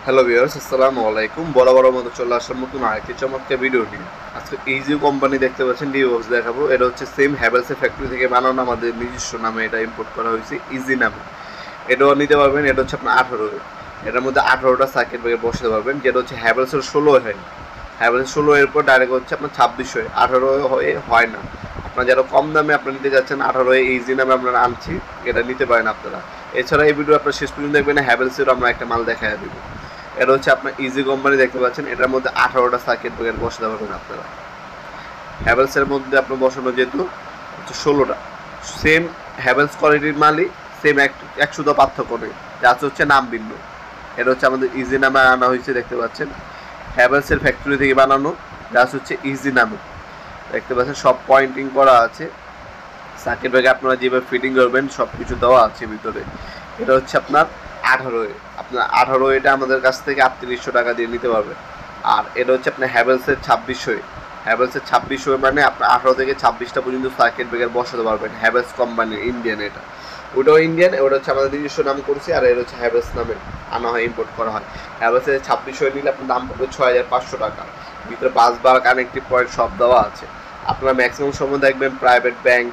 Hello viewers, আসসালামু আলাইকুম। বরাবর মতো চলে আসলাম নতুন আরেকটি চমৎকার ভিডিও নিয়ে। আজকে ইজি কোম্পানি দেখতে পাচ্ছেন ডি বক্স দেখাবো। এটা হচ্ছে সেম হ্যাভেলসের ফ্যাক্টরি থেকে বানানো, আমাদের নিজস্ব নামে এটা ইম্পোর্ট করা হয়েছে ইজি নামে। এটাও নিতে পারবেন। এটা হচ্ছে আপনার 18, এটার মধ্যে 18টা সার্কিট ব্রেকার বসাতে পারবেন, যেটা হচ্ছে হ্যাভেলসের 16 হয়। হ্যাভেলস 16 এরপর ডাইরেক্ট হচ্ছে আপনার 26 হয়, 18 হয়ে হয় না। আপনার যারা কম দামে আপনারা নিতে যাচ্ছেন 18 ইজি নামে আপনারা আনছি, এটা নিতে পারেন আপনারা। এছাড়া এই ভিডিও আপনার শেষ পর্যন্ত দেখবেন হ্যাভেলসের আমরা একটা মাল দেখাই দিব। এটা হচ্ছে আপনার ইজি কোম্পানি দেখতে পাচ্ছেন, এটার মধ্যে 18টা সার্কিট ব্রেকার বসাতে পারবেন আপনারা। হ্যাভেলসের মধ্যে আপনার বসানো যেহেতু হচ্ছে 16টা, সেম হ্যাভেলস কোয়ালিটির মালই, সেম এক শুধু পার্থক্য নেই, যা হচ্ছে নাম ভিন্ন। এটা হচ্ছে আমাদের ইজি নামে আনা হয়েছে, দেখতে পাচ্ছেন হ্যাভেলসের ফ্যাক্টরি থেকে বানানো, যা হচ্ছে ইজি নামে। দেখতে পাচ্ছেন সব পয়েন্টিং করা আছে, সার্কিট ব্রেকার আপনারা যেভাবে ফিটিং করবেন সব কিছু দেওয়া আছে ভিতরে। এটা হচ্ছে আপনার 18, আপনার 18 এটা আমাদের কাছ থেকে 3800 টাকা দিয়ে নিতে পারবেন। আর এটা হচ্ছে আপনার হ্যাভেলসের 26, হ্যাভেলসের 26 মানে আপনার 18 থেকে 26টা পর্যন্ত সার্কিট ব্রেকার বসাতে পারবেন। হ্যাভেলস কোম্পানির ইন্ডিয়ান, এটা ওটাও ইন্ডিয়ান, ওটা হচ্ছে আমাদের নিজস্ব নাম করছি। আর এটা হচ্ছে হ্যাভেলস নামে আনা হয়, ইম্পোর্ট করা হয়। হ্যাভেলসের 26 নিলে আপনার দাম পড়বে 6500 টাকা। ভিতরে বাস বার কানেক্টিভ পয়েন্ট সব দেওয়া আছে। আপনারা ম্যাক্সিমাম সময় দেখবেন প্রাইভেট ব্যাংক,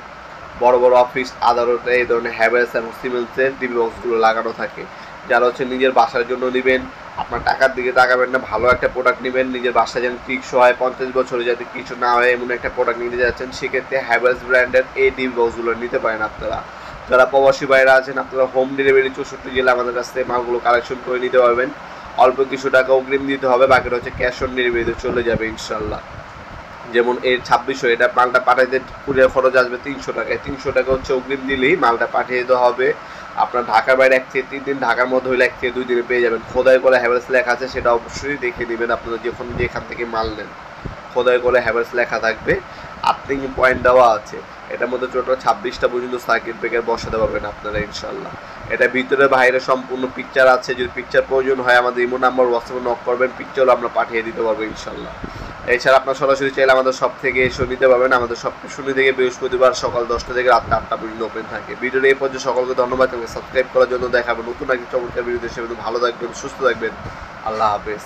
বড় বড় অফিস আদালতে এই ধরনের হ্যাভেলস এবং সিমেন্সের টিভি বক্সগুলো লাগানো থাকে। যারা হচ্ছে নিজের বাসার জন্য নেবেন, আপনার টাকার দিকে তাকাবেন না, ভালো একটা প্রোডাক্ট নেবেন, নিজের বাসায় যেন টিকসই হয়, 50 বছরে যাতে কিছু না হয় এমন একটা প্রোডাক্ট নিতে যাচ্ছেন, সেক্ষেত্রে হ্যাভেলস ব্র্যান্ডের এই টিভি বক্সগুলো নিতে পারেন আপনারা। যারা প্রবাসী বাইরে আছেন, আপনারা হোম ডেলিভারি 64 জেলা আমাদের কাছ থেকে মালগুলো কালেকশন করে নিতে পারবেন। অল্প কিছু টাকা অগ্রিম দিতে হবে, বাকিটা হচ্ছে ক্যাশ অন ডেলিভারিতে চলে যাবে ইনশাল্লাহ। যেমন এর 2600, এটা মালটা পাঠাইতে কুরিয়ার খরচ আসবে 300 টাকায়। 300 টাকা হচ্ছে অগ্রিম দিলেই মালটা পাঠিয়ে দেওয়া হবে। আপনার ঢাকার বাইরে 1 থেকে 3 দিন, ঢাকার মধ্যে হলে 1 থেকে 2 দিনে পেয়ে যাবেন। খোদাই করে হ্যাভেলস লেখা আছে, সেটা অবশ্যই দেখে নেবেন আপনারা যখন যেখান থেকে মাল নেন। খোদাই করে হ্যাভেলস লেখা থাকবে, আর্থিং পয়েন্ট দেওয়া আছে। এটার মধ্যে টোটাল 26টা পর্যন্ত সার্কিট ব্রেকার বসাতে পারবেন আপনারা ইনশাল্লাহ। এটা ভিতরে বাইরে সম্পূর্ণ পিকচার আছে, যদি পিকচার প্রয়োজন হয় আমাদের ইমো নাম্বার হোয়াটসঅ্যাপে নক করবেন, পিকচারও আমরা পাঠিয়ে দিতে পারবো ইনশাল্লাহ। এছাড়া আপনার সরাসরি চাইলে আমাদের সব থেকে এসে নিতে পারবেন। আমাদের সব শনি থেকে বৃহস্পতিবার সকাল 10টা থেকে রাত 8টা পর্যন্ত ওপেন থাকে। ভিডিওর এই পর্যন্ত সকলকে ধন্যবাদ এবং সাবস্ক্রাইব করার জন্য। দেখাবেন নতুন একটি চমৎকার ভিডিও। ভালো থাকবেন, সুস্থ থাকবেন, আল্লাহ হাফেজ।